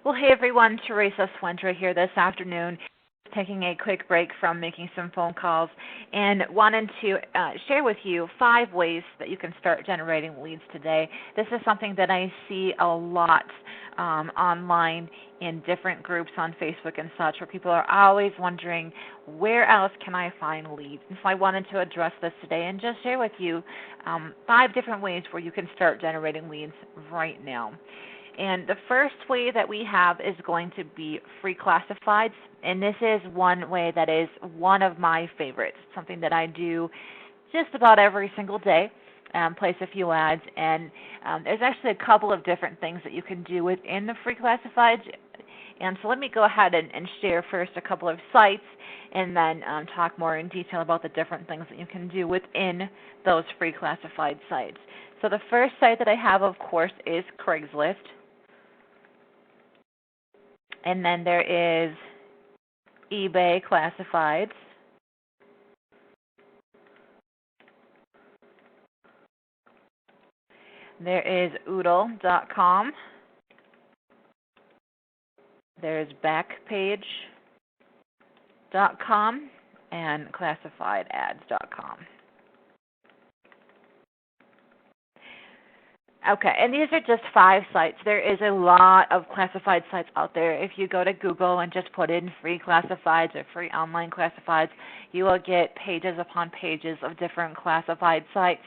Well, hey everyone, Teresa Swendra here this afternoon, taking a quick break from making some phone calls and wanted to share with you 5 ways that you can start generating leads today. This is something that I see a lot online in different groups on Facebook and such, where people are always wondering, where else can I find leads? And so I wanted to address this today and just share with you 5 different ways where you can start generating leads right now. And the first way that we have is going to be free classifieds. And this is one way that is one of my favorites, something that I do just about every single day, place a few ads. And there's actually a couple of different things that you can do within the free classifieds. And so let me go ahead and share first a couple of sites and then talk more in detail about the different things that you can do within those free classified sites. So the first site that I have, of course, is Craigslist. And then there is eBay Classifieds. There is Oodle.com. There's Backpage.com and ClassifiedAds.com. Okay, and these are just 5 sites. There is a lot of classified sites out there. If you go to Google and just put in free classifieds or free online classifieds, you will get pages upon pages of different classified sites.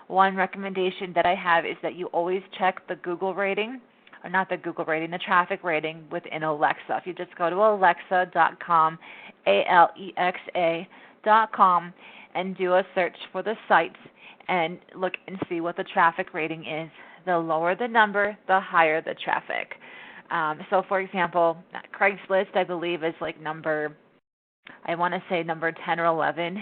One recommendation that I have is that you always check the Google rating, or not the Google rating, the traffic rating within Alexa. If you just go to alexa.com, Alexa.com, and do a search for the sites and look and see what the traffic rating is. The lower the number, the higher the traffic. So, for example, Craigslist, I believe, is like number 10 or 11.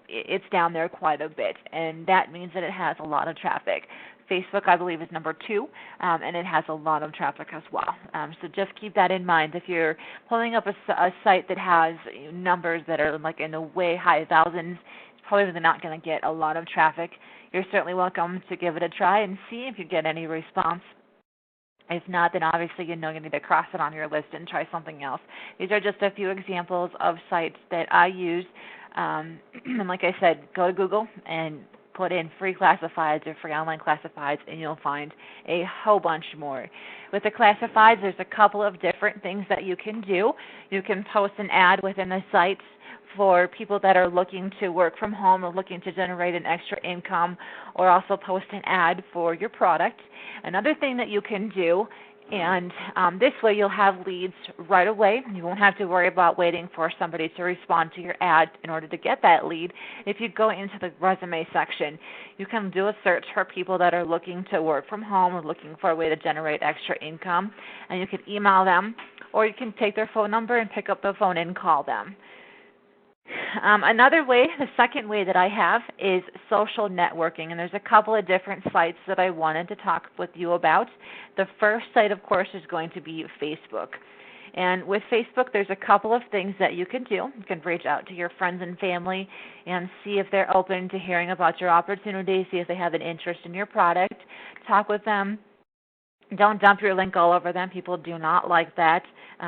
It's down there quite a bit, and that means that it has a lot of traffic. Facebook, I believe, is number 2, and it has a lot of traffic as well. So just keep that in mind. If you're pulling up a site that has numbers that are like in the way high thousands, probably not going to get a lot of traffic. You're certainly welcome to give it a try and see if you get any response. If not, then obviously you know you need to cross it on your list and try something else. These are just a few examples of sites that I use. And like I said, go to Google and put in free classifieds or free online classifieds, and you'll find a whole bunch more. With the classifieds, there's a couple of different things that you can do. You can post an ad within the sites for people that are looking to work from home or looking to generate an extra income, or also post an ad for your product. Another thing that you can do, and this way you'll have leads right away. You won't have to worry about waiting for somebody to respond to your ad in order to get that lead. If you go into the resume section, you can do a search for people that are looking to work from home or looking for a way to generate extra income, and you can email them, or you can take their phone number and pick up the phone and call them. Another way, the second way that I have, is social networking, and there's a couple of different sites that I wanted to talk with you about. The first site, of course, is going to be Facebook. And with Facebook, there's a couple of things that you can do. You can reach out to your friends and family and see if they're open to hearing about your opportunity, see if they have an interest in your product, talk with them. Don't dump your link all over them. People do not like that.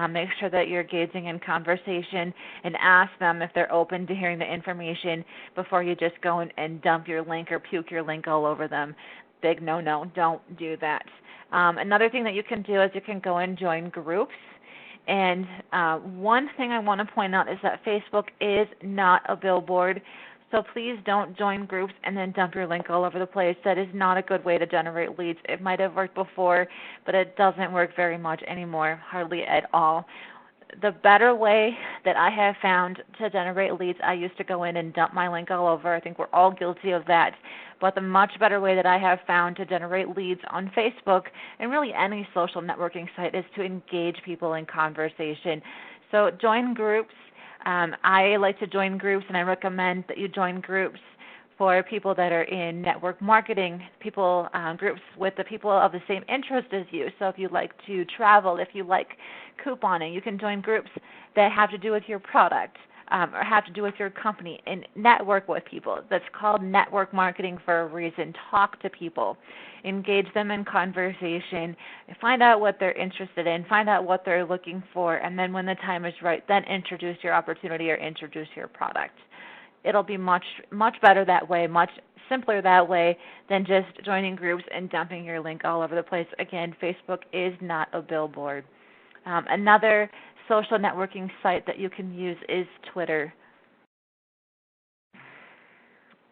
Make sure that you're engaging in conversation and ask them if they're open to hearing the information before you just go and dump your link or puke your link all over them. Big no-no. Don't do that. Another thing that you can do is you can go and join groups. And one thing I want to point out is that Facebook is not a billboard. So please don't join groups and then dump your link all over the place. That is not a good way to generate leads. It might have worked before, but it doesn't work very much anymore, hardly at all. The better way that I have found to generate leads, I used to go in and dump my link all over. I think we're all guilty of that. But the much better way that I have found to generate leads on Facebook and really any social networking site is to engage people in conversation. So join groups. I like to join groups, and I recommend that you join groups for people that are in network marketing, groups with the people of the same interest as you. So if you like to travel, if you like couponing, you can join groups that have to do with your product. or have to do with your company, and network with people. That's called network marketing for a reason. Talk to people. Engage them in conversation. Find out what they're interested in. Find out what they're looking for. And then when the time is right, then introduce your opportunity or introduce your product. It'll be much better that way, much simpler that way than just joining groups and dumping your link all over the place. Again, Facebook is not a billboard. Another social networking site that you can use is Twitter.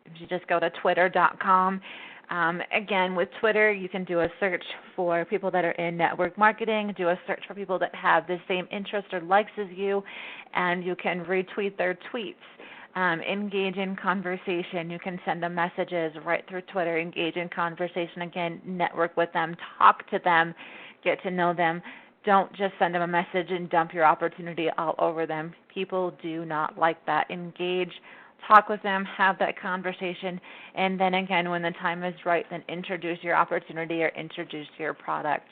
If you just go to twitter.com. Again, with Twitter, you can do a search for people that are in network marketing, do a search for people that have the same interest or likes as you, and you can retweet their tweets. Engage in conversation. You can send them messages right through Twitter. Engage in conversation. Again, network with them. Talk to them. Get to know them. Don't just send them a message and dump your opportunity all over them. People do not like that. Engage. Talk with them. Have that conversation. And then again, when the time is right, then introduce your opportunity or introduce your product.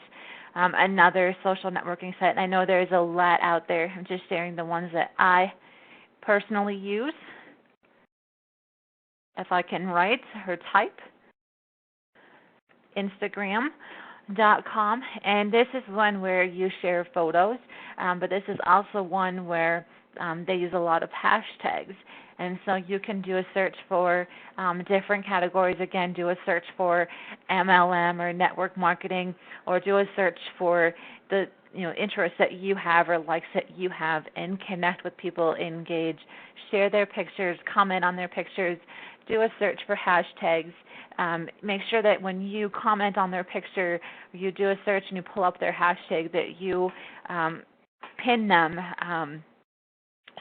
Another social networking site, and I know there's a lot out there. I'm just sharing the ones that I personally use. If I can write or type, Instagram.com, and this is one where you share photos, but this is also one where they use a lot of hashtags. And so you can do a search for different categories. Again, do a search for MLM or network marketing, or do a search for the interests that you have or likes that you have, and connect with people, engage, share their pictures, comment on their pictures, do a search for hashtags. Make sure that when you comment on their picture, you do a search and you pull up their hashtag, that you pin them.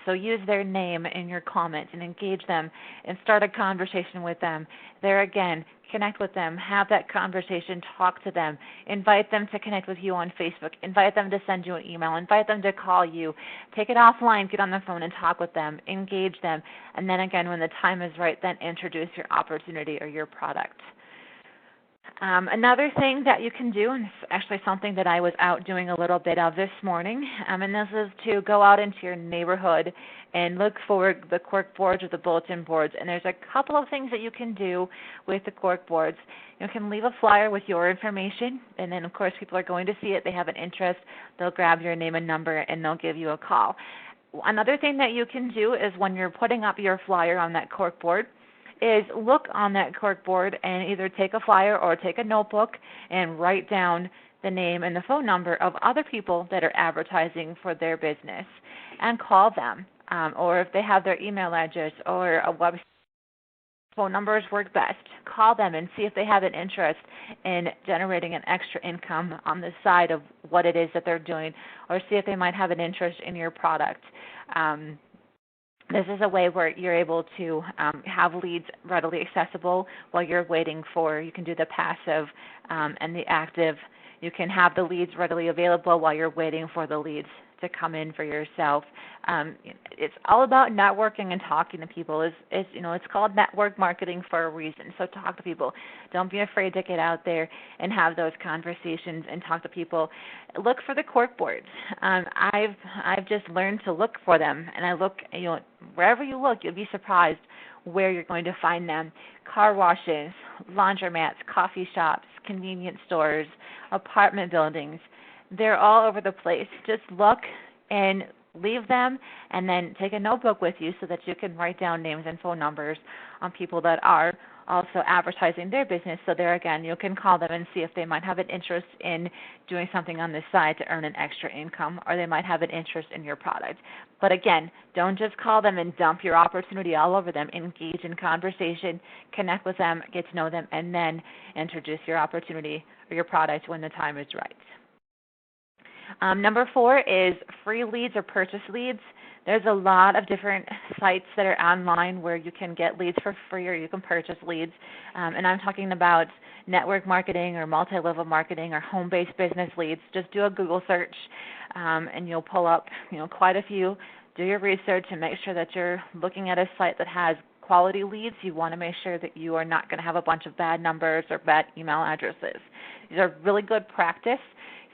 So use their name in your comments and engage them and start a conversation with them. There again, connect with them, have that conversation, talk to them, invite them to connect with you on Facebook, invite them to send you an email, invite them to call you, take it offline, get on the phone and talk with them, engage them, and then again, when the time is right, then introduce your opportunity or your product. Another thing that you can do, and it's actually something that I was out doing a little bit of this morning, and this is to go out into your neighborhood and look for the cork boards or the bulletin boards. And there's a couple of things that you can do with the cork boards. You can leave a flyer with your information, and then of course people are going to see it. They have an interest. They'll grab your name and number, and they'll give you a call. Another thing that you can do is when you're putting up your flyer on that cork board, is look on that cork board and either take a flyer or take a notebook and write down the name and the phone number of other people that are advertising for their business, and call them. Or if they have their email address or a website, phone numbers work best. Call them and see if they have an interest in generating an extra income on the side of what it is that they're doing, or see if they might have an interest in your product. This is a way where you're able to have leads readily accessible while you're waiting for, you can do the passive and the active. You can have the leads readily available while you're waiting for the leads to come in for yourself. It's all about networking and talking to people. It's called network marketing for a reason. So talk to people. Don't be afraid to get out there and have those conversations and talk to people. Look for the cork boards. I've just learned to look for them, and I look. Wherever you look, you'll be surprised where you're going to find them. Car washes, laundromats, coffee shops, convenience stores, apartment buildings. They're all over the place. Just look and leave them, and then take a notebook with you so that you can write down names and phone numbers on people that are also advertising their business. So there again, you can call them and see if they might have an interest in doing something on the side to earn an extra income, or they might have an interest in your product. But again, don't just call them and dump your opportunity all over them. Engage in conversation, connect with them, get to know them, and then introduce your opportunity or your product when the time is right. Number 4 is free leads or purchase leads. There's a lot of different sites that are online where you can get leads for free or you can purchase leads. And I'm talking about network marketing or multi-level marketing or home-based business leads. Just do a Google search and you'll pull up quite a few. Do your research and make sure that you're looking at a site that has quality leads. You want to make sure that you are not going to have a bunch of bad numbers or bad email addresses. These are really good practice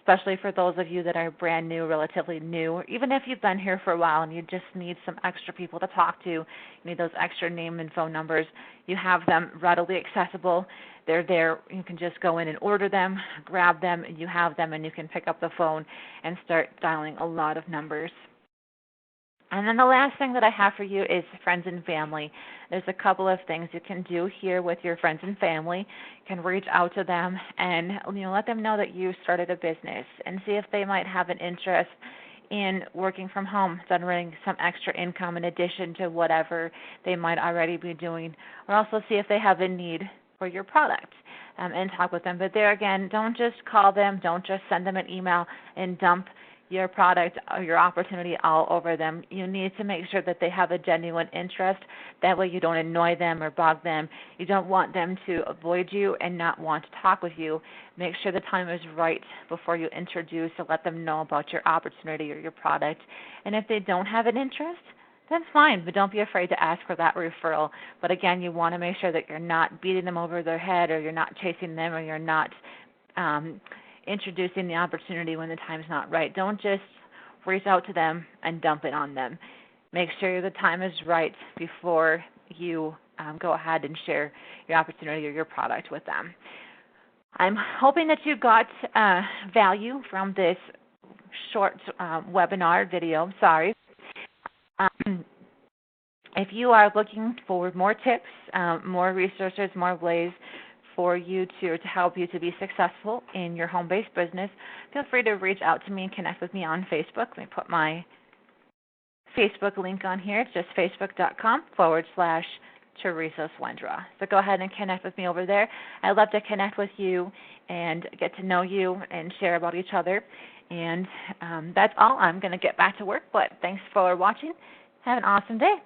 especially for those of you that are brand new, relatively new, or even if you've been here for a while and you just need some extra people to talk to, you need those extra name and phone numbers, you have them readily accessible. They're there. You can just go in and order them, grab them, and you have them, and you can pick up the phone and start dialing a lot of numbers. And then the last thing that I have for you is friends and family. There's a couple of things you can do here with your friends and family. You can reach out to them and let them know that you started a business and see if they might have an interest in working from home, generating some extra income in addition to whatever they might already be doing, or also see if they have a need for your product and talk with them. But there again, don't just call them, don't just send them an email and dump your product or your opportunity all over them. You need to make sure that they have a genuine interest. That way you don't annoy them or bug them. You don't want them to avoid you and not want to talk with you. Make sure the time is right before you introduce to let them know about your opportunity or your product. And if they don't have an interest, that's fine, but don't be afraid to ask for that referral. But again, you want to make sure that you're not beating them over their head, or you're not chasing them, or you're not introducing the opportunity when the time's not right. Don't just reach out to them and dump it on them. Make sure the time is right before you go ahead and share your opportunity or your product with them. I'm hoping that you got value from this short webinar video. If you are looking for more tips, more resources, more ways for you to help you to be successful in your home-based business, feel free to reach out to me and connect with me on Facebook. Let me put my Facebook link on here. It's just facebook.com/Teresa Swendra. So go ahead and connect with me over there. I'd love to connect with you and get to know you and share about each other. And that's all. I'm going to get back to work, but thanks for watching. Have an awesome day.